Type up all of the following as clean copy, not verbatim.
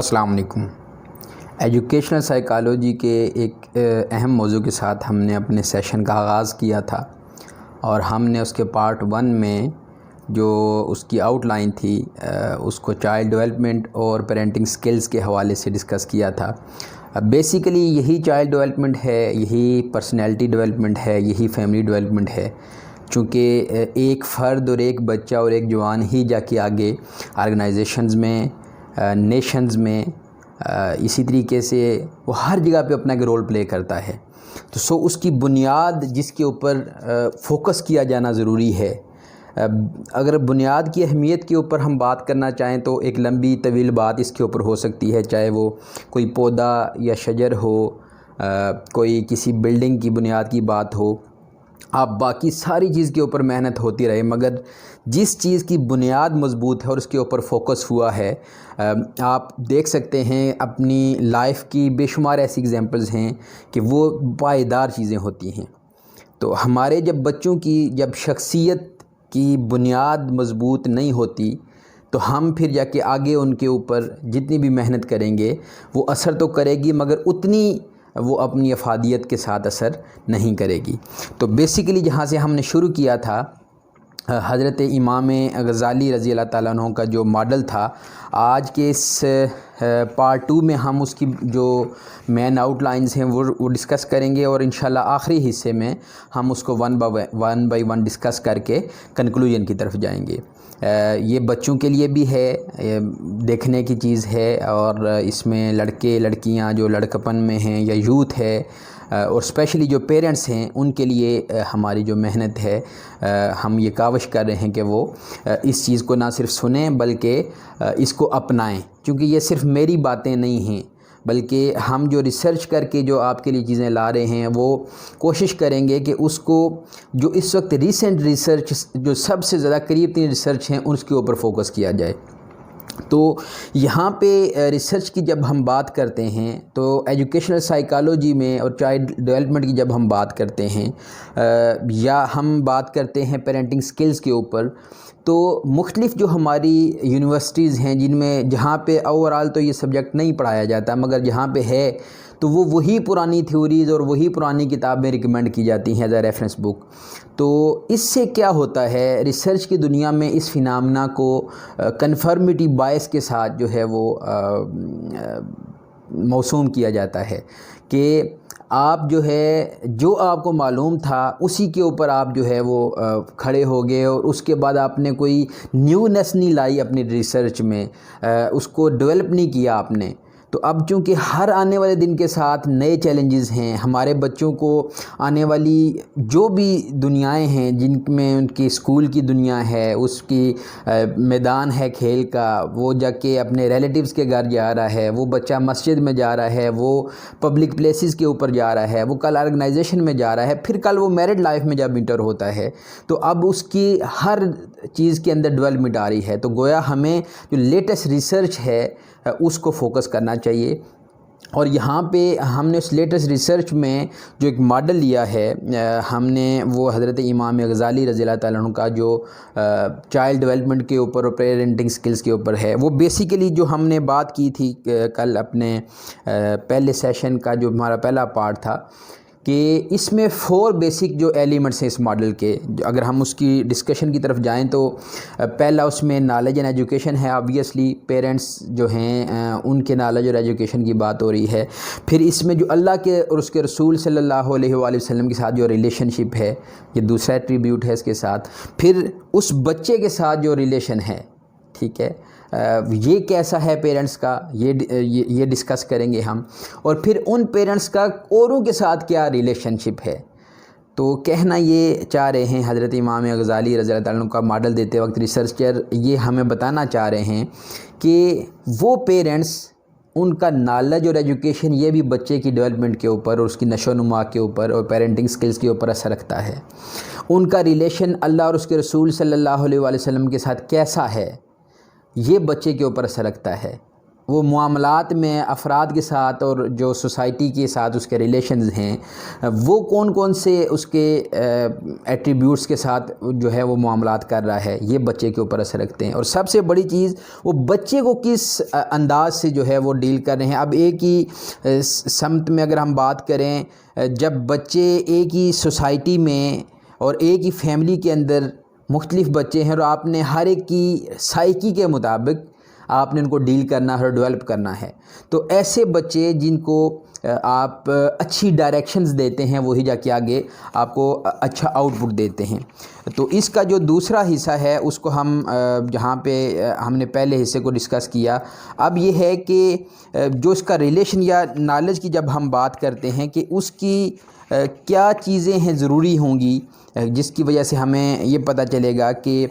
السلام علیکم۔ Educational psychology کے ایک اہم موضوع کے ساتھ ہم نے اپنے سیشن کا آغاز کیا تھا اور ہم نے اس کے پارٹ 1 میں جو اس کی آؤٹ لائن تھی اس کو چائلڈ ڈیولپمنٹ اور پیرنٹنگ سکلز کے حوالے سے ڈسکس کیا تھا۔ بیسیکلی یہی چائلڈ ڈیولپمنٹ ہے، یہی پرسنالٹی ڈیولپمنٹ ہے، یہی فیملی ڈیولپمنٹ ہے، چونکہ ایک فرد اور ایک بچہ اور ایک جوان ہی جا کے آگے آرگنائزیشنز میں، نیشنز میں، اسی طریقے سے وہ ہر جگہ پہ اپنا ایک رول پلے کرتا ہے۔ تو اس کی بنیاد جس کے اوپر فوکس کیا جانا ضروری ہے، اگر بنیاد کی اہمیت کے اوپر ہم بات کرنا چاہیں تو ایک لمبی طویل بات اس کے اوپر ہو سکتی ہے، چاہے وہ کوئی پودا یا شجر ہو، کوئی کسی بلڈنگ کی بنیاد کی بات ہو، آپ باقی ساری چیز کے اوپر محنت ہوتی رہے، مگر جس چیز کی بنیاد مضبوط ہے اور اس کے اوپر فوکس ہوا ہے، آپ دیکھ سکتے ہیں اپنی لائف کی بے شمار ایسی ایگزامپلز ہیں کہ وہ پائیدار چیزیں ہوتی ہیں۔ تو ہمارے بچوں کی جب شخصیت کی بنیاد مضبوط نہیں ہوتی تو ہم پھر جا کے آگے ان کے اوپر جتنی بھی محنت کریں گے وہ اثر تو کرے گی، مگر اتنی وہ اپنی افادیت کے ساتھ اثر نہیں کرے گی۔ تو بیسیکلی جہاں سے ہم نے شروع کیا تھا، حضرت امام غزالی رضی اللہ تعالیٰ عنہ کا جو ماڈل تھا، آج کے اس پارٹ 2 میں ہم اس کی جو مین آؤٹ لائنز ہیں وہ ڈسکس کریں گے، اور انشاءاللہ آخری حصے میں ہم اس کو ون بائی ون ڈسکس کر کے کنکلوژن کی طرف جائیں گے۔ یہ بچوں کے لیے بھی ہے، دیکھنے کی چیز ہے، اور اس میں لڑکے لڑکیاں جو لڑکپن میں ہیں یا یوتھ ہے، اور اسپیشلی جو پیرنٹس ہیں ان کے لیے ہماری جو محنت ہے، ہم یہ کاوش کر رہے ہیں کہ وہ اس چیز کو نہ صرف سنیں بلکہ اس کو اپنائیں، کیونکہ یہ صرف میری باتیں نہیں ہیں، بلکہ ہم جو ریسرچ کر کے جو آپ کے لیے چیزیں لا رہے ہیں وہ کوشش کریں گے کہ اس کو جو اس وقت ریسنٹ ریسرچ جو سب سے زیادہ قریب ترین ریسرچ ہیں اس کے اوپر فوکس کیا جائے۔ تو یہاں پہ ریسرچ کی جب ہم بات کرتے ہیں تو ایجوکیشنل سائیکالوجی میں اور چائلڈ ڈیولپمنٹ کی جب ہم بات کرتے ہیں یا ہم بات کرتے ہیں پیرنٹنگ سکلز کے اوپر، تو مختلف جو ہماری یونیورسٹیز ہیں جہاں پہ اوورال تو یہ سبجیکٹ نہیں پڑھایا جاتا، مگر جہاں پہ ہے تو وہی پرانی تھیوریز اور وہی پرانی کتابیں ریکمینڈ کی جاتی ہیں ایز اے ریفرنس بک۔ تو اس سے کیا ہوتا ہے، ریسرچ کی دنیا میں اس فینامنا کو کنفرمیٹی بائس کے ساتھ جو ہے وہ موسوم کیا جاتا ہے کہ آپ جو آپ کو معلوم تھا اسی کے اوپر آپ جو ہے وہ کھڑے ہو گئے، اور اس کے بعد آپ نے کوئی نیونیس نہیں لائی اپنی ریسرچ میں، اس کو ڈیولپ نہیں کیا آپ نے۔ تو اب چونکہ ہر آنے والے دن کے ساتھ نئے چیلنجز ہیں، ہمارے بچوں کو آنے والی جو بھی دنیایں ہیں جن میں ان کی اسکول کی دنیا ہے، اس کی میدان ہے کھیل کا، وہ جا کے اپنے ریلیٹیوز کے گھر جا رہا ہے، وہ بچہ مسجد میں جا رہا ہے، وہ پبلک پلیسز کے اوپر جا رہا ہے، وہ کل آرگنائزیشن میں جا رہا ہے، پھر کل وہ میرڈ لائف میں جب انٹر ہوتا ہے تو اب اس کی ہر چیز کے اندر ڈیولپمنٹ آ رہی ہے۔ تو گویا ہمیں جو لیٹسٹ ریسرچ ہے اس کو فوکس کرنا چاہیے، اور یہاں پہ ہم نے اس لیٹسٹ ریسرچ میں جو ایک ماڈل لیا ہے، ہم نے وہ حضرت امام غزالی رضی اللہ تعالیٰ عنہ کا جو چائلڈ ڈیولپمنٹ کے اوپر اور پیرنٹنگ سکلز کے اوپر ہے، وہ بیسیکلی جو ہم نے بات کی تھی کل اپنے پہلے سیشن کا جو ہمارا پہلا پارٹ تھا، کہ اس میں 4 بیسک جو ایلیمنٹس ہیں اس ماڈل کے، اگر ہم اس کی ڈسکشن کی طرف جائیں تو پہلا اس میں نالج اینڈ ایجوکیشن ہے۔ آبویسلی پیرنٹس جو ہیں ان کے نالج اور ایجوکیشن کی بات ہو رہی ہے۔ پھر اس میں جو اللہ کے اور اس کے رسول صلی اللہ علیہ وآلہ وسلم کے ساتھ جو ریلیشن شپ ہے، یہ دوسرا ایٹریبیوٹ ہے اس کے ساتھ۔ پھر اس بچے کے ساتھ جو ریلیشن ہے، ٹھیک ہے، یہ کیسا ہے پیرنٹس کا، یہ ڈسکس کریں گے ہم، اور پھر ان پیرنٹس کا اوروں کے ساتھ کیا ریلیشن شپ ہے۔ تو کہنا یہ چاہ رہے ہیں حضرت امام غزالی رضی اللہ تعالیٰ عنہ کا ماڈل دیتے وقت ریسرچر یہ ہمیں بتانا چاہ رہے ہیں کہ وہ پیرنٹس، ان کا نالج اور ایجوکیشن یہ بھی بچے کی ڈیولپمنٹ کے اوپر اور اس کی نشو و نما کے اوپر اور پیرنٹنگ سکلز کے اوپر اثر رکھتا ہے۔ ان کا ریلیشن اللہ اور اس کے رسول صلی اللہ علیہ وآلہ وسلم کے ساتھ کیسا ہے، یہ بچے کے اوپر اثر رکھتا ہے۔ وہ معاملات میں افراد کے ساتھ اور جو سوسائٹی کے ساتھ اس کے ریلیشنز ہیں وہ کون کون سے اس کے ایٹریبیوٹس کے ساتھ جو ہے وہ معاملات کر رہا ہے، یہ بچے کے اوپر اثر رکھتے ہیں۔ اور سب سے بڑی چیز وہ بچے کو کس انداز سے جو ہے وہ ڈیل کر رہے ہیں۔ اب ایک ہی سمت میں اگر ہم بات کریں، جب بچے ایک ہی سوسائٹی میں اور ایک ہی فیملی کے اندر مختلف بچے ہیں اور آپ نے ہر ایک کی سائیکی کے مطابق آپ نے ان کو ڈیل کرنا ہے اور ڈیولپ کرنا ہے، تو ایسے بچے جن کو آپ اچھی ڈائریکشنز دیتے ہیں وہی جا کے آگے آپ کو اچھا آؤٹ پٹ دیتے ہیں۔ تو اس کا جو دوسرا حصہ ہے اس کو ہم جہاں پہ ہم نے پہلے حصے کو ڈسکس کیا، اب یہ ہے کہ جو اس کا ریلیشن یا نالج کی جب ہم بات کرتے ہیں کہ اس کی کیا چیزیں ہیں ضروری ہوں گی جس کی وجہ سے ہمیں یہ پتہ چلے گا کہ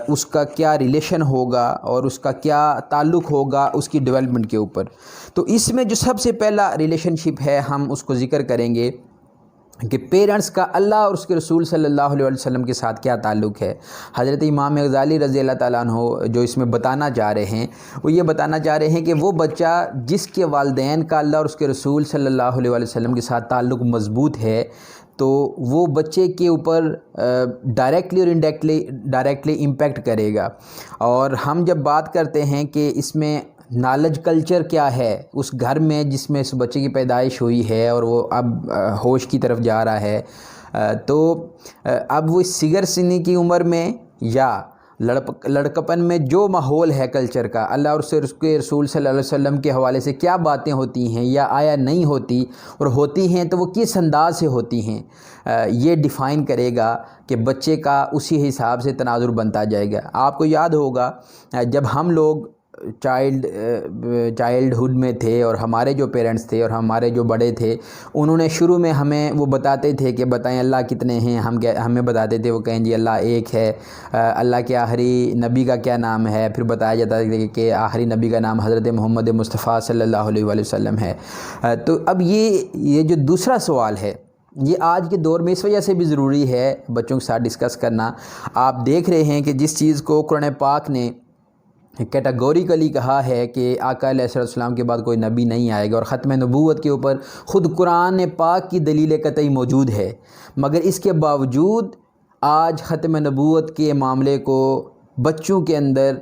اس کا کیا ریلیشن ہوگا اور اس کا کیا تعلق ہوگا اس کی ڈیولپمنٹ کے اوپر۔ تو اس میں جو سب سے پہلا ریلیشن شپ ہے ہم اس کو ذکر کریں گے کہ پیرنٹس کا اللہ اور اس کے رسول صلی اللہ علیہ وسلم کے ساتھ کیا تعلق ہے۔ حضرت امام غزالی رضی اللہ تعالیٰ عنہ جو اس میں بتانا چاہ رہے ہیں وہ یہ بتانا چاہ رہے ہیں کہ وہ بچہ جس کے والدین کا اللہ اور اس کے رسول صلی اللہ علیہ وسلم کے ساتھ تعلق مضبوط ہے تو وہ بچے کے اوپر ڈائریکٹلی اور ڈائریکٹلی امپیکٹ کرے گا۔ اور ہم جب بات کرتے ہیں کہ اس میں نالج کلچر کیا ہے اس گھر میں جس میں اس بچے کی پیدائش ہوئی ہے اور وہ اب ہوش کی طرف جا رہا ہے، تو اب وہ اس صغر سنی کی عمر میں یا لڑکپن میں جو ماحول ہے کلچر کا، اللہ اور اس کے رسول صلی اللہ علیہ وسلم کے حوالے سے کیا باتیں ہوتی ہیں یا آیا نہیں ہوتی، اور ہوتی ہیں تو وہ کس انداز سے ہوتی ہیں، یہ ڈیفائن کرے گا کہ بچے کا اسی حساب سے تناظر بنتا جائے گا۔ آپ کو یاد ہوگا جب ہم لوگ چائلڈہڈ میں تھے اور ہمارے جو پیرنٹس تھے اور ہمارے جو بڑے تھے انہوں نے شروع میں ہمیں وہ بتاتے تھے کہ بتائیں اللہ کتنے ہیں، ہمیں بتاتے تھے وہ کہیں جی اللہ ایک ہے، اللہ کے آخری نبی کا کیا نام ہے، پھر بتایا جاتا ہے کہ آخری نبی کا نام حضرت محمد مصطفیٰ صلی اللہ علیہ وسلم ہے۔ تو اب یہ جو دوسرا سوال ہے یہ آج کے دور میں اس وجہ سے بھی ضروری ہے بچوں کے ساتھ ڈسکس کرنا۔ آپ دیکھ رہے ہیں کہ جس چیز کو قرآن پاک نے کیٹاگوریکلی کہا ہے کہ آقا علیہ السلام کے بعد کوئی نبی نہیں آئے گا، اور ختم نبوت کے اوپر خود قرآن پاک کی دلیل قطعی موجود ہے، مگر اس کے باوجود آج ختم نبوت کے معاملے کو بچوں کے اندر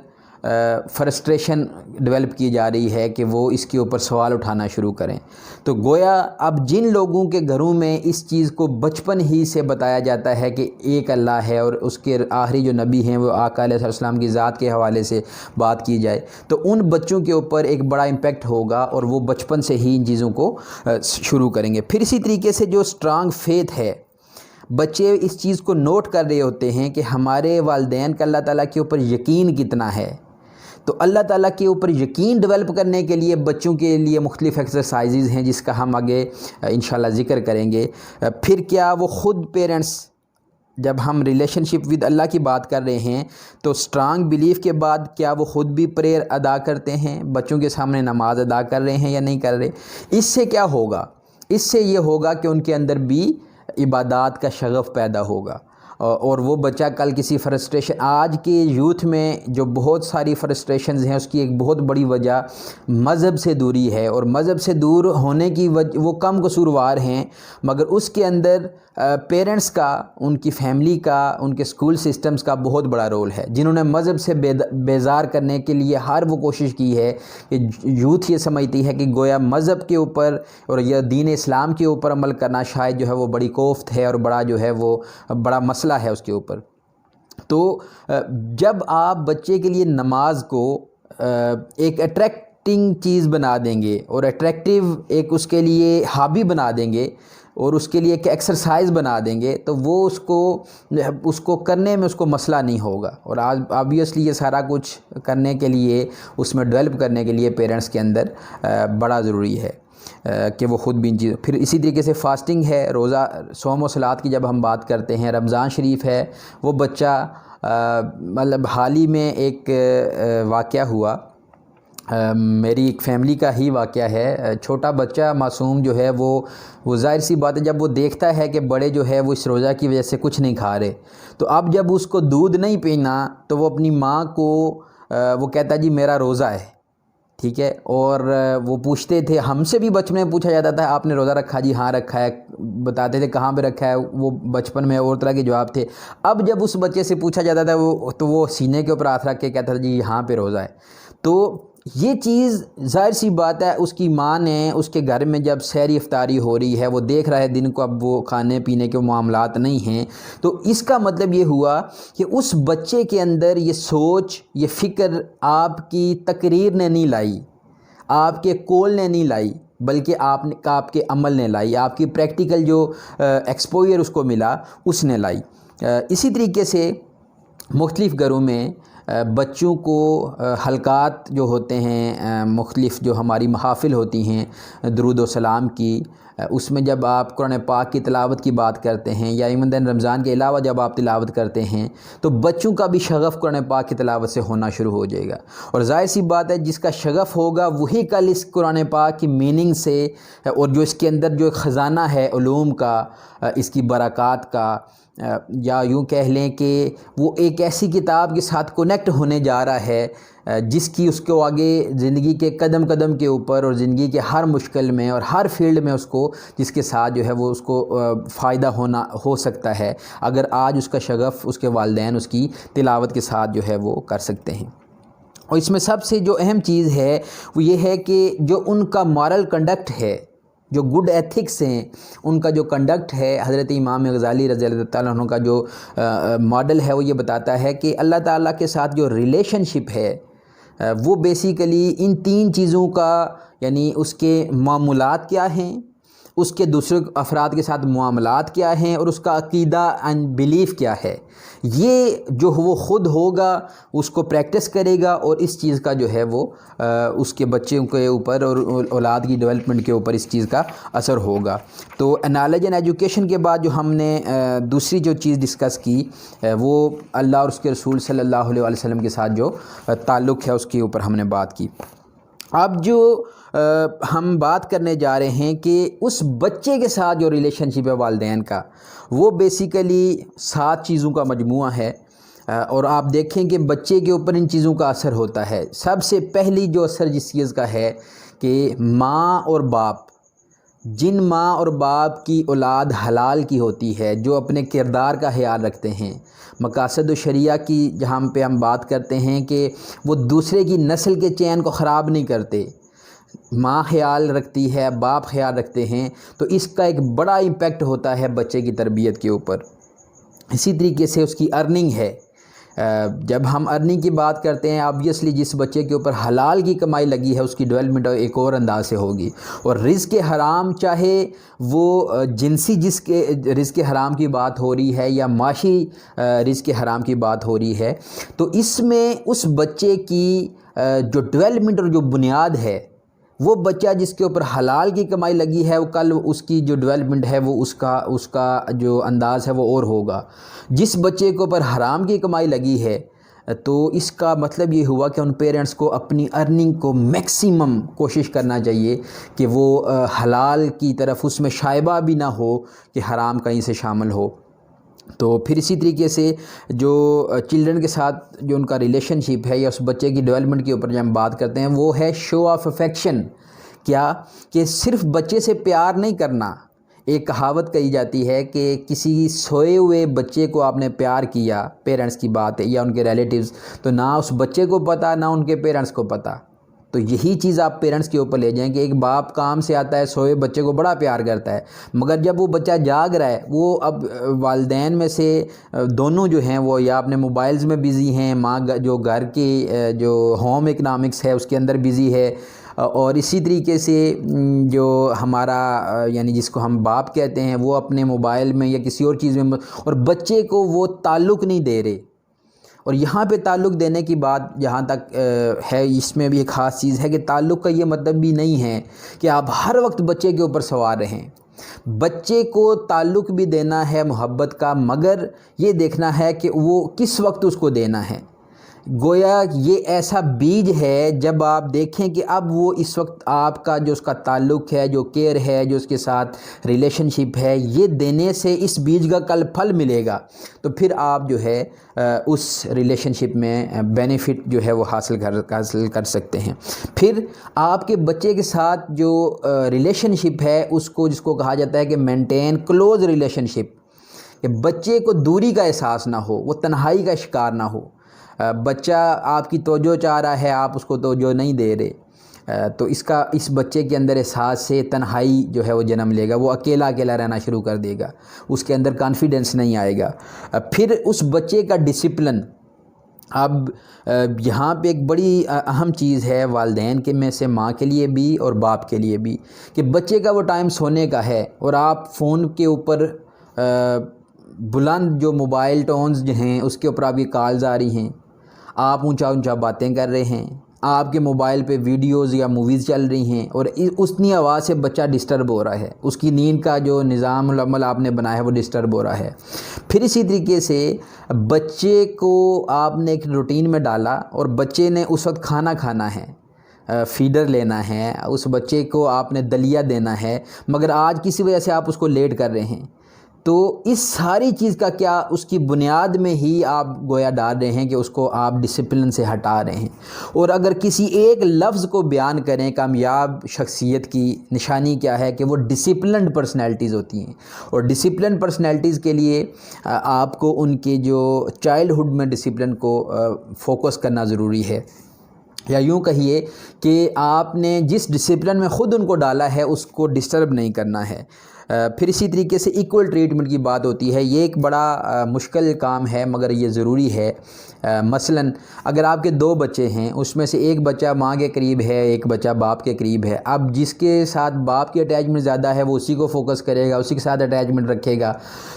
فرسٹریشن ڈیولپ کی جا رہی ہے کہ وہ اس کے اوپر سوال اٹھانا شروع کریں۔ تو گویا اب جن لوگوں کے گھروں میں اس چیز کو بچپن ہی سے بتایا جاتا ہے کہ ایک اللہ ہے اور اس کے آخری جو نبی ہیں وہ آقا علیہ السلام کی ذات کے حوالے سے بات کی جائے، تو ان بچوں کے اوپر ایک بڑا امپیکٹ ہوگا اور وہ بچپن سے ہی ان چیزوں کو شروع کریں گے۔ پھر اسی طریقے سے جو اسٹرانگ فیتھ ہے، بچے اس چیز کو نوٹ کر رہے ہوتے ہیں کہ ہمارے والدین کا اللہ تعالیٰ کے اوپر یقین کتنا ہے، تو اللہ تعالیٰ کے اوپر یقین ڈیولپ کرنے کے لیے بچوں کے لیے مختلف ایکسرسائزز ہیں جس کا ہم آگے انشاءاللہ ذکر کریں گے۔ پھر کیا وہ خود پیرنٹس، جب ہم ریلیشن شپ ود اللہ کی بات کر رہے ہیں تو اسٹرانگ بیلیف کے بعد کیا وہ خود بھی پریئر ادا کرتے ہیں، بچوں کے سامنے نماز ادا کر رہے ہیں یا نہیں کر رہے؟ اس سے کیا ہوگا؟ اس سے یہ ہوگا کہ ان کے اندر بھی عبادات کا شغف پیدا ہوگا، اور وہ بچہ کل کسی فرسٹریشن، آج کے یوتھ میں جو بہت ساری فرسٹریشنز ہیں اس کی ایک بہت بڑی وجہ مذہب سے دوری ہے، اور مذہب سے دور ہونے کی وہ کم قصوروار ہیں، مگر اس کے اندر پیرنٹس کا، ان کی فیملی کا، ان کے سکول سسٹمز کا بہت بڑا رول ہے، جنہوں نے مذہب سے بیزار کرنے کے لیے ہر وہ کوشش کی ہے کہ یوتھ یہ سمجھتی ہے کہ گویا مذہب کے اوپر اور یا دین اسلام کے اوپر عمل کرنا شاید جو ہے وہ بڑی کوفت ہے اور بڑا جو ہے وہ بڑا مسئلہ ہے اس کے اوپر۔ تو جب آپ بچے کے لیے نماز کو ایک اٹریکٹنگ چیز بنا دیں گے اور اٹریکٹیو ایک اس کے لیے ہابی بنا دیں گے اور اس کے لیے ایک ایکسرسائز بنا دیں گے تو وہ اس کو کرنے میں اس کو مسئلہ نہیں ہوگا، اور آج آبویسلی یہ سارا کچھ کرنے کے لیے، اس میں ڈیولپ کرنے کے لیے پیرنٹس کے اندر بڑا ضروری ہے کہ وہ خود بھی ان چیزوں۔ پھر اسی طریقے سے فاسٹنگ ہے، روزہ، صوم و صلات کی جب ہم بات کرتے ہیں، رمضان شریف ہے، وہ بچہ مطلب حال ہی میں ایک واقعہ ہوا، میری ایک فیملی کا ہی واقعہ ہے، چھوٹا بچہ معصوم جو ہے وہ ظاہر سی بات ہے جب وہ دیکھتا ہے کہ بڑے جو ہے وہ اس روزہ کی وجہ سے کچھ نہیں کھا رہے، تو اب جب اس کو دودھ نہیں پینا تو وہ اپنی ماں کو وہ کہتا ہے جی میرا روزہ ہے، ٹھیک ہے، اور وہ پوچھتے تھے، ہم سے بھی بچپن میں پوچھا جاتا تھا آپ نے روزہ رکھا؟ جی ہاں رکھا ہے، بتاتے تھے کہاں پہ رکھا ہے، وہ بچپن میں اور طرح کے جواب تھے۔ اب جب اس بچے سے پوچھا جاتا تھا تو وہ سینے کے اوپر ہاتھ رکھ کے کہتا تھا جی یہاں پہ روزہ ہے۔ تو یہ چیز ظاہر سی بات ہے، اس کی ماں نے اس کے گھر میں جب سحری افطاری ہو رہی ہے، وہ دیکھ رہا ہے دن کو اب وہ کھانے پینے کے معاملات نہیں ہیں، تو اس کا مطلب یہ ہوا کہ اس بچے کے اندر یہ سوچ، یہ فکر آپ کی تقریر نے نہیں لائی، آپ کے قول نے نہیں لائی، بلکہ آپ کے عمل نے لائی، آپ کی پریکٹیکل جو ایکسپوئر اس کو ملا اس نے لائی۔ اسی طریقے سے مختلف گھروں میں بچوں کو حلقات جو ہوتے ہیں، مختلف جو ہماری محافل ہوتی ہیں درود و سلام کی، اس میں جب آپ قرآن پاک کی تلاوت کی بات کرتے ہیں، یا ایون رمضان کے علاوہ جب آپ تلاوت کرتے ہیں، تو بچوں کا بھی شغف قرآن پاک کی تلاوت سے ہونا شروع ہو جائے گا، اور ظاہر سی بات ہے جس کا شغف ہوگا وہی کل اس قرآن پاک کی میننگ سے، اور جو اس کے اندر جو خزانہ ہے علوم کا، اس کی برکات کا، یا یوں کہہ لیں کہ وہ ایک ایسی کتاب کے ساتھ کنیکٹ ہونے جا رہا ہے جس کی اس کو آگے زندگی کے قدم قدم کے اوپر اور زندگی کے ہر مشکل میں اور ہر فیلڈ میں اس کو، جس کے ساتھ جو ہے وہ اس کو فائدہ ہو سکتا ہے اگر آج اس کا شغف اس کے والدین اس کی تلاوت کے ساتھ جو ہے وہ کر سکتے ہیں۔ اور اس میں سب سے جو اہم چیز ہے وہ یہ ہے کہ جو ان کا مارل کنڈکٹ ہے، جو گڈ ایتھکس ہیں، ان کا جو کنڈکٹ ہے، حضرت امام غزالی رضی اللہ تعالیٰ عنہ کا جو ماڈل ہے وہ یہ بتاتا ہے کہ اللہ تعالیٰ کے ساتھ جو ریلیشن شپ ہے وہ بیسیکلی ان تین چیزوں کا، یعنی اس کے معمولات کیا ہیں، اس کے دوسرے افراد کے ساتھ معاملات کیا ہیں، اور اس کا عقیدہ اینڈ بیلیف کیا ہے، یہ جو وہ خود ہوگا اس کو پریکٹس کرے گا، اور اس چیز کا جو ہے وہ اس کے بچوں کے اوپر اور اولاد کی ڈیولپمنٹ کے اوپر اس چیز کا اثر ہوگا۔ تو نالج اینڈ ایجوکیشن کے بعد جو ہم نے دوسری جو چیز ڈسکس کی وہ اللہ اور اس کے رسول صلی اللہ علیہ وسلم کے ساتھ جو تعلق ہے اس کے اوپر ہم نے بات کی۔ اب جو ہم بات کرنے جا رہے ہیں کہ اس بچے کے ساتھ جو ریلیشن شپ ہے والدین کا، وہ بیسیکلی 7 چیزوں کا مجموعہ ہے، اور آپ دیکھیں کہ بچے کے اوپر ان چیزوں کا اثر ہوتا ہے۔ سب سے پہلی جو اثر جس چیز کا ہے کہ ماں اور باپ، جن ماں اور باپ کی اولاد حلال کی ہوتی ہے، جو اپنے کردار کا خیال رکھتے ہیں، مقاصد و شریعہ کی جہاں پہ ہم بات کرتے ہیں کہ وہ دوسرے کی نسل کے چین کو خراب نہیں کرتے، ماں خیال رکھتی ہے، باپ خیال رکھتے ہیں، تو اس کا ایک بڑا امپیکٹ ہوتا ہے بچے کی تربیت کے اوپر۔ اسی طریقے سے اس کی ارننگ ہے، جب ہم ارننگ کی بات کرتے ہیں آبویسلی جس بچے کے اوپر حلال کی کمائی لگی ہے اس کی ڈیولپمنٹ ایک اور انداز سے ہوگی، اور رزق حرام چاہے وہ جنسی رزق حرام کی بات ہو رہی ہے یا معاشی رزق حرام کی بات ہو رہی ہے، تو اس میں اس بچے کی جو ڈیولپمنٹ اور جو بنیاد ہے، وہ بچہ جس کے اوپر حلال کی کمائی لگی ہے وہ کل اس کی جو ڈیولپمنٹ ہے وہ اس کا جو انداز ہے وہ اور ہوگا۔ جس بچے کے اوپر حرام کی کمائی لگی ہے تو اس کا مطلب یہ ہوا کہ ان پیرنٹس کو اپنی ارننگ کو میکسیمم کوشش کرنا چاہیے کہ وہ حلال کی طرف اس میں شائبہ بھی نہ ہو کہ حرام کہیں سے شامل ہو۔ تو پھر اسی طریقے سے جو چلڈرن کے ساتھ جو ان کا ریلیشن شپ ہے یا اس بچے کی ڈیولپمنٹ کے اوپر جو ہم بات کرتے ہیں وہ ہے شو آف افیکشن۔ کیا کہ صرف بچے سے پیار نہیں کرنا، ایک کہاوت کہی جاتی ہے کہ کسی سوئے ہوئے بچے کو آپ نے پیار کیا، پیرنٹس کی بات ہے یا ان کے ریلیٹیوز، تو نہ اس بچے کو پتہ نہ ان کے پیرنٹس کو پتہ۔ تو یہی چیز آپ پیرنٹس کے اوپر لے جائیں کہ ایک باپ کام سے آتا ہے، سوئے بچے کو بڑا پیار کرتا ہے، مگر جب وہ بچہ جاگ رہا ہے، وہ اب والدین میں سے دونوں جو ہیں وہ یا اپنے موبائلز میں بزی ہیں، ماں جو گھر کی جو ہوم اکنامکس ہے اس کے اندر بزی ہے، اور اسی طریقے سے جو ہمارا یعنی جس کو ہم باپ کہتے ہیں وہ اپنے موبائل میں یا کسی اور چیز میں، اور بچے کو وہ تعلق نہیں دے رہے۔ اور یہاں پہ تعلق دینے کی بات جہاں تک ہے، اس میں بھی ایک خاص چیز ہے کہ تعلق کا یہ مطلب بھی نہیں ہے کہ آپ ہر وقت بچے کے اوپر سوار رہیں۔ بچے کو تعلق بھی دینا ہے محبت کا، مگر یہ دیکھنا ہے کہ وہ کس وقت اس کو دینا ہے۔ گویا یہ ایسا بیج ہے، جب آپ دیکھیں کہ اب وہ اس وقت آپ کا جو اس کا تعلق ہے، جو کیئر ہے، جو اس کے ساتھ ریلیشن شپ ہے، یہ دینے سے اس بیج کا کل پھل ملے گا، تو پھر آپ جو ہے اس ریلیشن شپ میں بینیفٹ جو ہے وہ حاصل کر سکتے ہیں۔ پھر آپ کے بچے کے ساتھ جو ریلیشن شپ ہے اس کو، جس کو کہا جاتا ہے کہ مینٹین کلوز ریلیشن شپ، کہ بچے کو دوری کا احساس نہ ہو، وہ تنہائی کا شکار نہ ہو۔ بچہ آپ کی توجہ چاہ رہا ہے، آپ اس کو توجہ نہیں دے رہے، تو اس بچے کے اندر احساس سے تنہائی جو ہے وہ جنم لے گا، وہ اکیلا رہنا شروع کر دے گا، اس کے اندر کانفیڈنس نہیں آئے گا۔ پھر اس بچے کا ڈسپلن، اب یہاں پہ ایک بڑی اہم چیز ہے والدین کے میں سے، ماں کے لیے بھی اور باپ کے لیے بھی، کہ بچے کا وہ ٹائم سونے کا ہے اور آپ فون کے اوپر بلند جو موبائل ٹونز جو ہیں اس کے اوپر آپ کی کالز آ رہی ہیں، آپ اونچا اونچا باتیں کر رہے ہیں، آپ کے موبائل پہ ویڈیوز یا موویز چل رہی ہیں، اور اتنی آواز سے بچہ ڈسٹرب ہو رہا ہے، اس کی نیند کا جو نظام العمل آپ نے بنایا ہے وہ ڈسٹرب ہو رہا ہے۔ پھر اسی طریقے سے بچے کو آپ نے ایک روٹین میں ڈالا اور بچے نے اس وقت کھانا ہے، فیڈر لینا ہے، اس بچے کو آپ نے دلیا دینا ہے، مگر آج کسی وجہ سے آپ اس کو لیٹ کر رہے ہیں، تو اس ساری چیز کا کیا اس کی بنیاد میں ہی آپ گویا ڈال رہے ہیں کہ اس کو آپ ڈسپلن سے ہٹا رہے ہیں۔ اور اگر کسی ایک لفظ کو بیان کریں کامیاب شخصیت کی نشانی کیا ہے، کہ وہ ڈسپلنڈ پرسنالٹیز ہوتی ہیں، اور ڈسپلنڈ پرسنالٹیز کے لیے آپ کو ان کے جو چائلڈہڈ میں ڈسپلن کو فوکس کرنا ضروری ہے، یا یوں کہیے کہ آپ نے جس ڈسپلن میں خود ان کو ڈالا ہے اس کو ڈسٹرب نہیں کرنا ہے۔ پھر اسی طریقے سے ایکول ٹریٹمنٹ کی بات ہوتی ہے، یہ ایک بڑا مشکل کام ہے مگر یہ ضروری ہے۔ مثلاً اگر آپ کے 2 بچے ہیں، اس میں سے ایک بچہ ماں کے قریب ہے، ایک بچہ باپ کے قریب ہے، اب جس کے ساتھ باپ کی اٹیچمنٹ زیادہ ہے وہ اسی کو فوکس کرے گا، اسی کے ساتھ اٹیچمنٹ رکھے گا،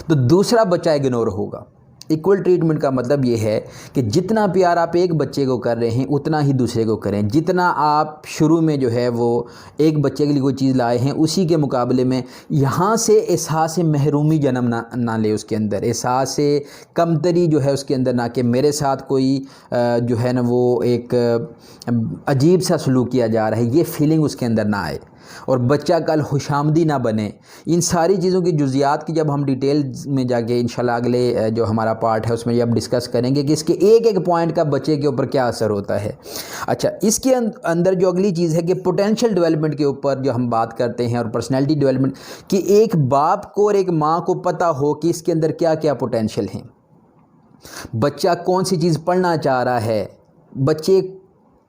تو دوسرا بچہ اگنور ہوگا۔ ایکول ٹریٹمنٹ کا مطلب یہ ہے کہ جتنا پیار آپ ایک بچے کو کر رہے ہیں اتنا ہی دوسرے کو کریں، جتنا آپ شروع میں جو ہے وہ ایک بچے کے لیے کوئی چیز لائے ہیں اسی کے مقابلے میں یہاں سے احساس محرومی جنم نہ لے، اس کے اندر احساس کمتری جو ہے اس کے اندر نہ، کہ میرے ساتھ کوئی جو ہے نا وہ ایک عجیب سا سلوک کیا جا رہا ہے، یہ فیلنگ اس کے اندر نہ آئے، اور بچہ کل خوشامدی نہ بنے۔ ان ساری چیزوں کی جزیات کی جب ہم ڈیٹیل میں جا کے انشاءاللہ اگلے جو ہمارا پارٹ ہے اس میں جب ڈسکس کریں گے کہ اس کے ایک ایک پوائنٹ کا بچے کے اوپر کیا اثر ہوتا ہے۔ اچھا، اس کے اندر جو اگلی چیز ہے کہ پوٹینشیل ڈیولپمنٹ کے اوپر جو ہم بات کرتے ہیں، اور پرسنالٹی ڈیولپمنٹ، کہ ایک باپ کو اور ایک ماں کو پتہ ہو کہ اس کے اندر کیا کیا پوٹینشیل ہیں، بچہ کون سی چیز پڑھنا چاہ رہا ہے، بچے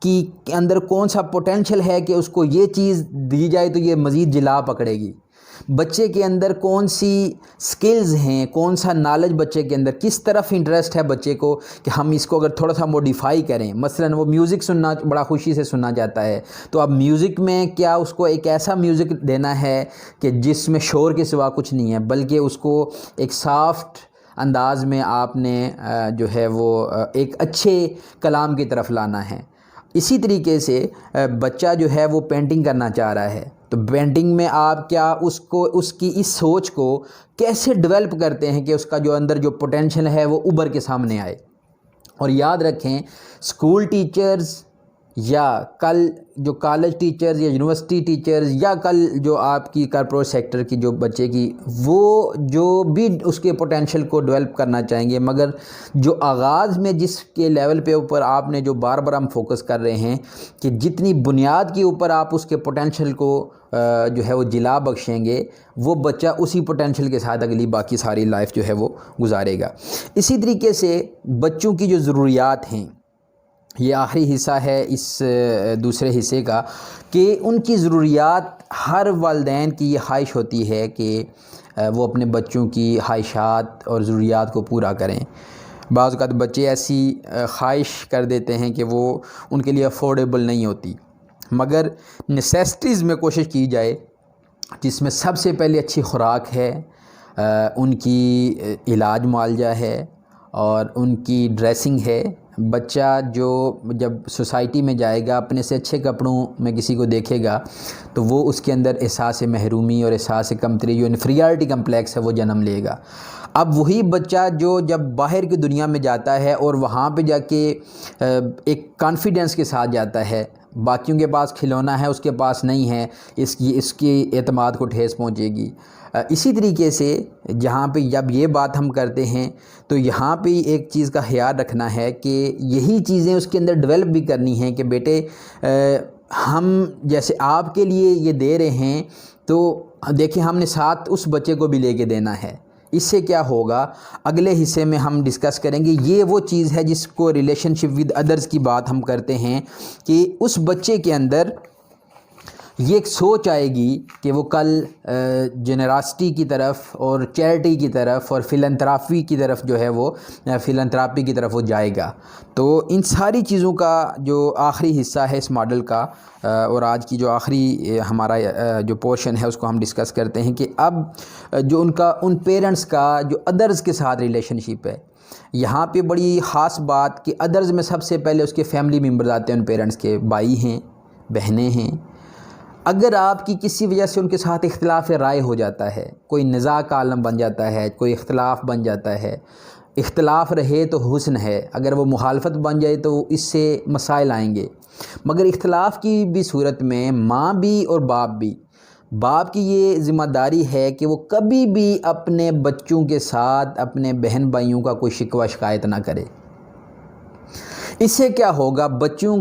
کی اندر کون سا پوٹینشیل ہے کہ اس کو یہ چیز دی جائے تو یہ مزید جلا پکڑے گی، بچے کے اندر کون سی سکلز ہیں، کون سا نالج بچے کے اندر، کس طرف انٹرسٹ ہے بچے کو کہ ہم اس کو اگر تھوڑا سا موڈیفائی کریں، مثلا وہ میوزک سننا بڑا خوشی سے سننا چاہتا ہے، تو اب میوزک میں کیا اس کو ایک ایسا میوزک دینا ہے کہ جس میں شور کے سوا کچھ نہیں ہے، بلکہ اس کو ایک سافٹ انداز میں آپ نے جو ہے وہ ایک اچھے کلام کی طرف لانا ہے۔ اسی طریقے سے بچہ جو ہے وہ پینٹنگ کرنا چاہ رہا ہے، تو پینٹنگ میں آپ کیا اس کی اس سوچ کو کیسے ڈیولپ کرتے ہیں کہ اس کا جو اندر جو پوٹینشیل ہے وہ ابھر کے سامنے آئے۔ اور یاد رکھیں، اسکول ٹیچرز یا کل جو کالج ٹیچرز یا یونیورسٹی ٹیچرز یا کل جو آپ کی کارپوریٹ سیکٹر کی جو بچے کی، وہ جو بھی اس کے پوٹینشیل کو ڈیولپ کرنا چاہیں گے، مگر جو آغاز میں جس کے لیول پہ اوپر آپ نے جو بار بار ہم فوکس کر رہے ہیں کہ جتنی بنیاد کے اوپر آپ اس کے پوٹینشیل کو جو ہے وہ جلا بخشیں گے، وہ بچہ اسی پوٹینشیل کے ساتھ اگلی باقی ساری لائف جو ہے وہ گزارے گا۔ اسی طریقے سے بچوں کی جو ضروریات ہیں، یہ آخری حصہ ہے اس دوسرے حصے کا، کہ ان کی ضروریات، ہر والدین کی یہ خواہش ہوتی ہے کہ وہ اپنے بچوں کی خواہشات اور ضروریات کو پورا کریں۔ بعض اوقات بچے ایسی خواہش کر دیتے ہیں کہ وہ ان کے لیے افورڈیبل نہیں ہوتی، مگر نیسیسٹیز میں کوشش کی جائے، جس میں سب سے پہلے اچھی خوراک ہے، ان کی علاج معالجہ ہے، اور ان کی ڈریسنگ ہے، بچہ جو جب سوسائٹی میں جائے گا اپنے سے اچھے کپڑوں میں کسی کو دیکھے گا تو وہ اس کے اندر احساس محرومی اور احساس کمتری جو انفیریارٹی کمپلیکس ہے وہ جنم لے گا۔ اب وہی بچہ جو جب باہر کی دنیا میں جاتا ہے اور وہاں پہ جا کے ایک کانفیڈنس کے ساتھ جاتا ہے، باقیوں کے پاس کھلونا ہے اس کے پاس نہیں ہے، اس کی اعتماد کو ٹھیس پہنچے گی۔ اسی طریقے سے جہاں پہ جب یہ بات ہم کرتے ہیں تو یہاں پہ ایک چیز کا خیال رکھنا ہے کہ یہی چیزیں اس کے اندر ڈیولپ بھی کرنی ہیں کہ بیٹے ہم جیسے آپ کے لیے یہ دے رہے ہیں تو دیکھیں ہم نے ساتھ اس بچے کو بھی لے کے دینا ہے۔ اس سے کیا ہوگا، اگلے حصے میں ہم ڈسکس کریں گے۔ یہ وہ چیز ہے جس کو ریلیشن شپ ود ادرس کی بات ہم کرتے ہیں کہ اس بچے کے اندر یہ ایک سوچ آئے گی کہ وہ کل جنراسٹی کی طرف اور چیریٹی کی طرف اور فلانتھراپی کی طرف جو ہے وہ فلانتھراپی کی طرف وہ جائے گا۔ تو ان ساری چیزوں کا جو آخری حصہ ہے اس ماڈل کا اور آج کی جو آخری ہمارا جو پورشن ہے اس کو ہم ڈسکس کرتے ہیں کہ اب جو ان پیرنٹس کا جو ادرز کے ساتھ ریلیشن شپ ہے، یہاں پہ بڑی خاص بات کہ ادرز میں سب سے پہلے اس کے فیملی ممبرز آتے ہیں، ان پیرنٹس کے بھائی ہیں، بہنیں ہیں۔ اگر آپ کی کسی وجہ سے ان کے ساتھ اختلاف رائے ہو جاتا ہے، کوئی نزاع کا عالم بن جاتا ہے، کوئی اختلاف بن جاتا ہے، اختلاف رہے تو حسن ہے، اگر وہ مخالفت بن جائے تو اس سے مسائل آئیں گے۔ مگر اختلاف کی بھی صورت میں ماں بھی اور باپ کی یہ ذمہ داری ہے کہ وہ کبھی بھی اپنے بچوں کے ساتھ اپنے بہن بھائیوں کا کوئی شکوہ شکایت نہ کرے۔ اس سے کیا ہوگا، بچوں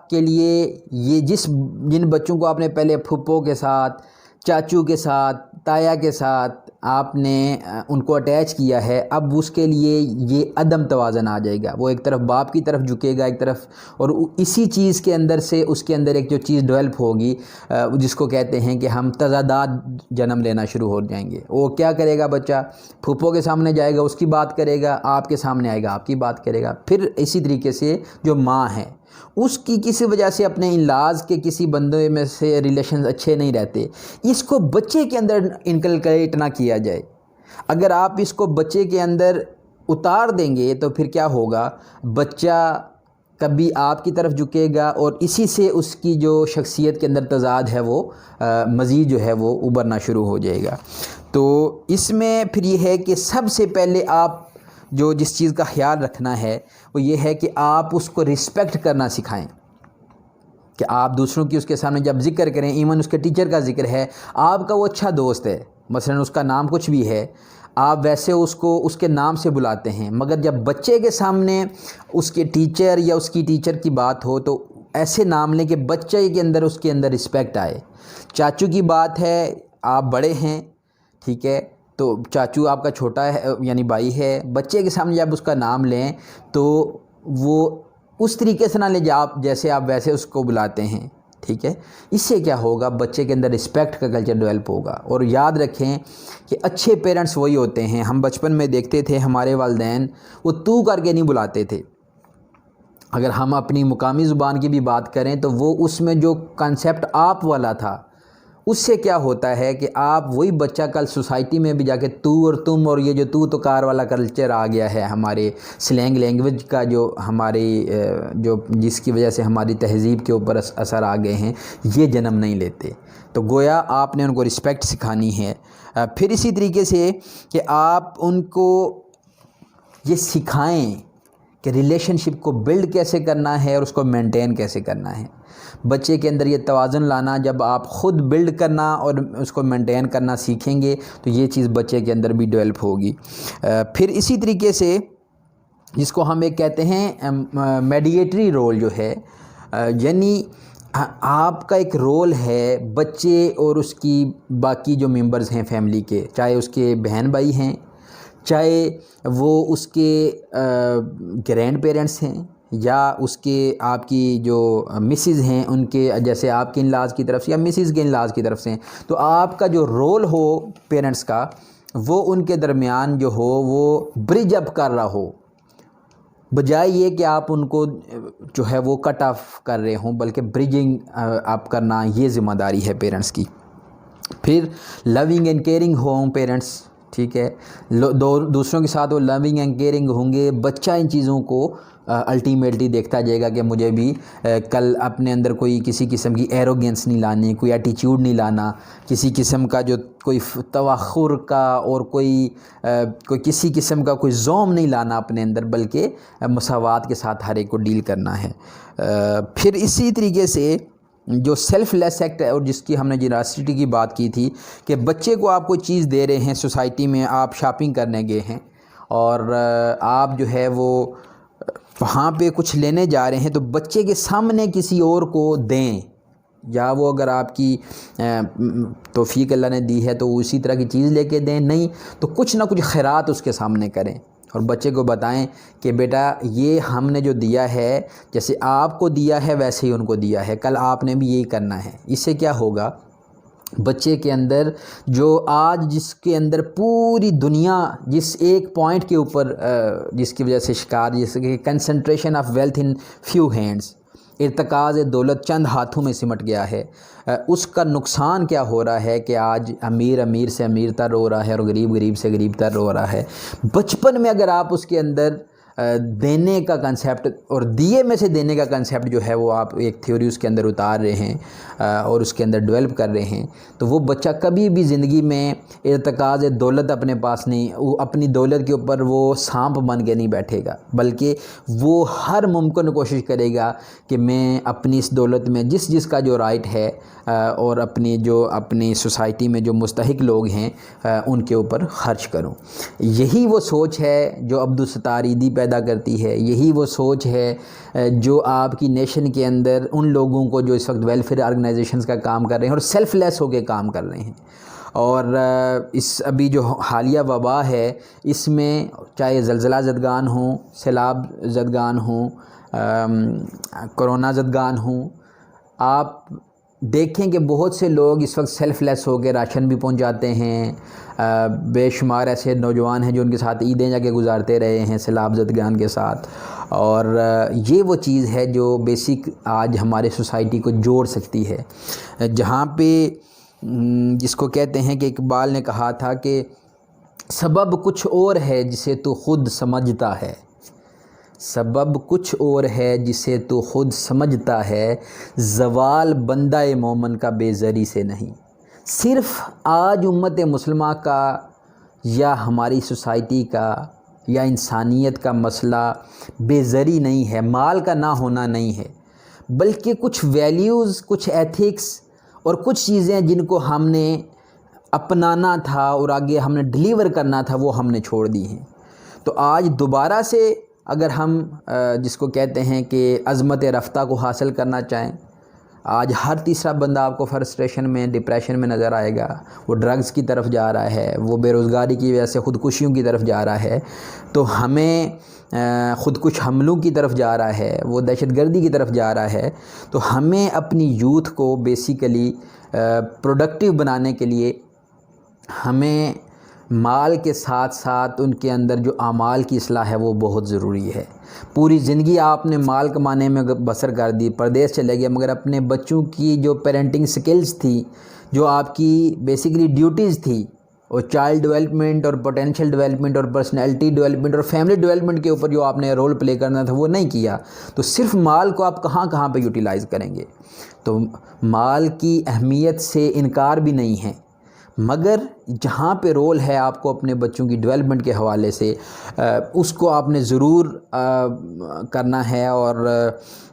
کے لیے یہ جن بچوں کو آپ نے پہلے پھپھو کے ساتھ، چاچو کے ساتھ، تایا کے ساتھ آپ نے ان کو اٹیچ کیا ہے، اب اس کے لیے یہ عدم توازن آ جائے گا، وہ ایک طرف باپ کی طرف جھکے گا ایک طرف، اور اسی چیز کے اندر سے اس کے اندر ایک جو چیز ڈیولپ ہوگی جس کو کہتے ہیں کہ ہم تضادات جنم لینا شروع ہو جائیں گے۔ وہ کیا کرے گا بچہ، پھپھو کے سامنے جائے گا اس کی بات کرے گا، آپ کے سامنے آئے گا آپ کی بات کرے گا۔ پھر اسی طریقے سے جو ماں ہے اس کی کسی وجہ سے اپنے انلاز کے کسی بندے میں سے ریلیشنز اچھے نہیں رہتے، اس کو بچے کے اندر انکلکیٹ نہ کیا جائے۔ اگر آپ اس کو بچے کے اندر اتار دیں گے تو پھر کیا ہوگا، بچہ کبھی آپ کی طرف جھکے گا اور اسی سے اس کی جو شخصیت کے اندر تضاد ہے وہ مزید جو ہے وہ ابھرنا شروع ہو جائے گا۔ تو اس میں پھر یہ ہے کہ سب سے پہلے آپ جو جس چیز کا خیال رکھنا ہے وہ یہ ہے کہ آپ اس کو رسپیکٹ کرنا سکھائیں، کہ آپ دوسروں کی اس کے سامنے جب ذکر کریں، ایون اس کے ٹیچر کا ذکر ہے، آپ کا وہ اچھا دوست ہے، مثلا اس کا نام کچھ بھی ہے، آپ ویسے اس کو اس کے نام سے بلاتے ہیں، مگر جب بچے کے سامنے اس کے ٹیچر یا اس کی ٹیچر کی بات ہو تو ایسے نام لیں کہ بچے کے اندر اس کے اندر رسپیکٹ آئے۔ چاچو کی بات ہے، آپ بڑے ہیں، ٹھیک ہے، تو چاچو آپ کا چھوٹا ہے یعنی بھائی ہے، بچے کے سامنے جب اس کا نام لیں تو وہ اس طریقے سے نہ لیں جیسے آپ ویسے اس کو بلاتے ہیں، ٹھیک ہے۔ اس سے کیا ہوگا، بچے کے اندر رسپیکٹ کا کلچر ڈیولپ ہوگا۔ اور یاد رکھیں کہ اچھے پیرنٹس وہی ہوتے ہیں، ہم بچپن میں دیکھتے تھے ہمارے والدین وہ تو کر کے نہیں بلاتے تھے۔ اگر ہم اپنی مقامی زبان کی بھی بات کریں تو وہ اس میں جو کنسیپٹ آپ والا تھا، اس سے کیا ہوتا ہے کہ آپ وہی بچہ کل سوسائٹی میں بھی جا کے تو اور تم اور یہ جو تو کار والا کلچر آ گیا ہے، ہمارے سلینگ لینگویج کا جو ہماری جس کی وجہ سے ہماری تہذیب کے اوپر اثر آ گئے ہیں، یہ جنم نہیں لیتے۔ تو گویا آپ نے ان کو رسپیکٹ سکھانی ہے۔ پھر اسی طریقے سے کہ آپ ان کو یہ سکھائیں کہ ریلیشن شپ کو بلڈ کیسے کرنا ہے اور اس کو مینٹین کیسے کرنا ہے۔ بچے کے اندر یہ توازن لانا، جب آپ خود بلڈ کرنا اور اس کو مینٹین کرنا سیکھیں گے تو یہ چیز بچے کے اندر بھی ڈیولپ ہوگی۔ پھر اسی طریقے سے جس کو ہم ایک کہتے ہیں میڈیٹری رول جو ہے، یعنی آپ کا ایک رول ہے بچے اور اس کی باقی جو ممبرز ہیں فیملی کے، چاہے اس کے بہن بھائی ہیں، چاہے وہ اس کے گرینڈ پیرنٹس ہیں، یا اس کے آپ کی جو مسز ہیں ان کے، جیسے آپ کے انلاز کی طرف سے یا مسز کے انلاز کی طرف سے، تو آپ کا جو رول ہو پیرنٹس کا وہ ان کے درمیان جو ہو وہ برج اپ کر رہا ہو، بجائے یہ کہ آپ ان کو جو ہے وہ کٹ آف کر رہے ہوں، بلکہ برجنگ اپ کرنا یہ ذمہ داری ہے پیرنٹس کی۔ پھر لونگ اینڈ کیئرنگ ہوں پیرنٹس، ٹھیک ہے، دوسروں کے ساتھ وہ لوننگ اینڈ کیئرنگ ہوں گے، بچہ ان چیزوں کو الٹیمیٹلی دیکھتا جائے گا کہ مجھے بھی کل اپنے اندر کوئی کسی قسم کی ایروگینس نہیں لانی، کوئی ایٹیچیوڈ نہیں لانا، کسی قسم کا جو کوئی تواخر کا اور کوئی کسی قسم کا کوئی زوم نہیں لانا اپنے اندر، بلکہ مساوات کے ساتھ ہر ایک کو ڈیل کرنا ہے۔ پھر اسی طریقے سے جو سیلف لیس ایکٹ ہے، اور جس کی ہم نے جنراسٹی کی بات کی تھی کہ بچے کو آپ کوئی چیز دے رہے ہیں، سوسائٹی میں آپ شاپنگ کرنے گئے ہیں اور آپ جو ہے وہ وہاں پہ کچھ لینے جا رہے ہیں، تو بچے کے سامنے کسی اور کو دیں، یا وہ اگر آپ کی توفیق اللہ نے دی ہے تو اسی طرح کی چیز لے کے دیں، نہیں تو کچھ نہ کچھ خیرات اس کے سامنے کریں اور بچے کو بتائیں کہ بیٹا یہ ہم نے جو دیا ہے، جیسے آپ کو دیا ہے ویسے ہی ان کو دیا ہے، کل آپ نے بھی یہی کرنا ہے۔ اس سے کیا ہوگا، بچے کے اندر جو آج جس کے اندر پوری دنیا جس ایک پوائنٹ کے اوپر جس کی وجہ سے شکار، جیسے کہ concentration of wealth in few hands, ارتکاز دولت چند ہاتھوں میں سمٹ گیا ہے، اس کا نقصان کیا ہو رہا ہے کہ آج امیر امیر سے امیر تر ہو رہا ہے اور غریب غریب سے غریب تر ہو رہا ہے۔ بچپن میں اگر آپ اس کے اندر دینے کا کنسیپٹ اور دیے میں سے دینے کا کنسیپٹ جو ہے وہ آپ ایک تھیوری اس کے اندر اتار رہے ہیں اور اس کے اندر ڈیولپ کر رہے ہیں، تو وہ بچہ کبھی بھی زندگی میں ارتکاز دولت اپنے پاس نہیں، وہ اپنی دولت کے اوپر وہ سانپ بن کے نہیں بیٹھے گا، بلکہ وہ ہر ممکن کوشش کرے گا کہ میں اپنی اس دولت میں جس کا جو رائٹ ہے اور اپنی سوسائٹی میں جو مستحق لوگ ہیں ان کے اوپر خرچ کروں۔ یہی وہ سوچ ہے جو عبدالستار ایدھی پیدا کرتی ہے، یہی وہ سوچ ہے جو آپ کی نیشن کے اندر ان لوگوں کو جو اس وقت ویلفیئر آرگنائزیشنز کا کام کر رہے ہیں اور سیلف لیس ہو کے کام کر رہے ہیں۔ اور اس ابھی جو حالیہ وبا ہے، اس میں چاہے زلزلہ زدگان ہوں، سیلاب زدگان ہوں، کرونا زدگان ہوں، آپ دیکھیں کہ بہت سے لوگ اس وقت سیلف لیس ہو کے راشن بھی پہنچاتے ہیں، بے شمار ایسے نوجوان ہیں جو ان کے ساتھ عیدیں جا کے گزارتے رہے ہیں سیلاب زدگان کے ساتھ، اور یہ وہ چیز ہے جو بیسک آج ہمارے سوسائٹی کو جوڑ سکتی ہے، جہاں پہ جس کو کہتے ہیں کہ اقبال نے کہا تھا کہ سبب کچھ اور ہے جسے تو خود سمجھتا ہے، سبب کچھ اور ہے جسے تو خود سمجھتا ہے، زوال بندہ مومن کا بے زری سے نہیں۔ صرف آج امت مسلمہ کا یا ہماری سوسائٹی کا یا انسانیت کا مسئلہ بے زری نہیں ہے، مال کا نہ ہونا نہیں ہے، بلکہ کچھ ویلیوز، کچھ ایتھکس اور کچھ چیزیں جن کو ہم نے اپنانا تھا اور آگے ہم نے ڈیلیور کرنا تھا وہ ہم نے چھوڑ دی ہیں۔ تو آج دوبارہ سے اگر ہم جس کو کہتے ہیں کہ عظمت رفتہ کو حاصل کرنا چاہیں، آج ہر تیسرا بندہ آپ کو فرسٹریشن میں، ڈپریشن میں نظر آئے گا، وہ ڈرگز کی طرف جا رہا ہے، وہ بے روزگاری کی وجہ سے خودکشیوں کی طرف جا رہا ہے، تو ہمیں خودکش حملوں کی طرف جا رہا ہے، وہ دہشت گردی کی طرف جا رہا ہے، تو ہمیں اپنی یوتھ کو بیسیکلی پروڈکٹیو بنانے کے لیے ہمیں مال کے ساتھ ساتھ ان کے اندر جو اعمال کی اصلاح ہے وہ بہت ضروری ہے۔ پوری زندگی آپ نے مال کمانے میں بسر کر دی، پردیس چلے گئے، مگر اپنے بچوں کی جو پیرنٹنگ سکلز تھی، جو آپ کی بیسیکلی ڈیوٹیز تھی، اور چائلڈ ڈیولپمنٹ اور پوٹینشیل ڈیولپمنٹ اور پرسنالٹی ڈیولپمنٹ اور فیملی ڈیولپمنٹ کے اوپر جو آپ نے رول پلے کرنا تھا وہ نہیں کیا، تو صرف مال کو آپ کہاں کہاں پہ یوٹیلائز کریں گے؟ تو مال کی اہمیت سے انکار بھی نہیں ہے، مگر جہاں پہ رول ہے آپ کو اپنے بچوں کی ڈیولپمنٹ کے حوالے سے اس کو آپ نے ضرور کرنا ہے، اور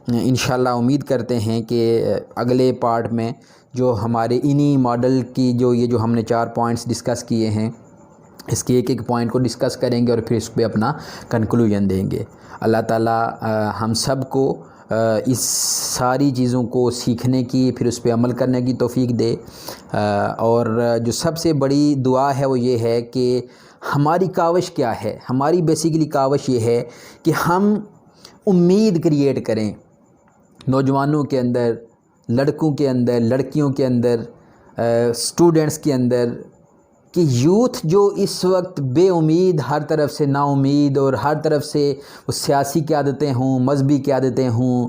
انشاءاللہ امید کرتے ہیں کہ اگلے پارٹ میں جو ہمارے انہی ماڈل کی جو ہم نے 4 پوائنٹس ڈسکس کیے ہیں، اس کے ایک پوائنٹ کو ڈسکس کریں گے اور پھر اس پہ اپنا کنکلوژن دیں گے۔ اللہ تعالیٰ ہم سب کو اس ساری چیزوں کو سیکھنے کی، پھر اس پہ عمل کرنے کی توفیق دے، اور جو سب سے بڑی دعا ہے وہ یہ ہے کہ ہماری کاوش کیا ہے؟ ہماری بیسیکلی کاوش یہ ہے کہ ہم امید کریٹ کریں نوجوانوں کے اندر، لڑکوں کے اندر، لڑکیوں کے اندر، اسٹوڈنٹس کے اندر، کہ یوتھ جو اس وقت بے امید، ہر طرف سے نا امید اور ہر طرف سے وہ سیاسی قیادتیں ہوں، مذہبی قیادتیں ہوں،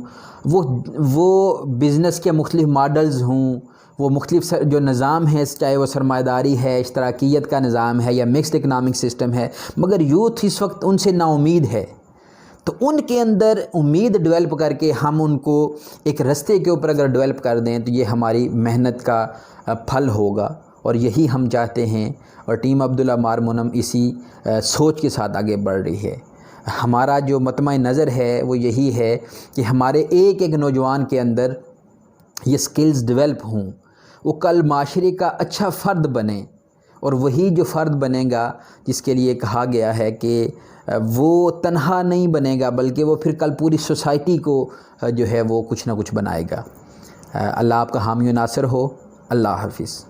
وہ بزنس کے مختلف ماڈلز ہوں، وہ مختلف جو نظام ہے، چاہے وہ سرمایہ داری ہے، اشتراکیت کا نظام ہے یا مکسڈ اکنامک سسٹم ہے، مگر یوتھ اس وقت ان سے نا امید ہے۔ تو ان کے اندر امید ڈیولپ کر کے ہم ان کو ایک رستے کے اوپر اگر ڈیولپ کر دیں تو یہ ہماری محنت کا پھل ہوگا، اور یہی ہم چاہتے ہیں، اور ٹیم عبداللہ مارمونم اسی سوچ کے ساتھ آگے بڑھ رہی ہے۔ ہمارا جو مطمع نظر ہے وہ یہی ہے کہ ہمارے ایک ایک نوجوان کے اندر یہ سکلز ڈیولپ ہوں، وہ کل معاشرے کا اچھا فرد بنے، اور وہی جو فرد بنے گا جس کے لیے کہا گیا ہے کہ وہ تنہا نہیں بنے گا بلکہ وہ پھر کل پوری سوسائٹی کو جو ہے وہ کچھ نہ کچھ بنائے گا۔ اللہ آپ کا حامی و ناصر ہو۔ اللہ حافظ۔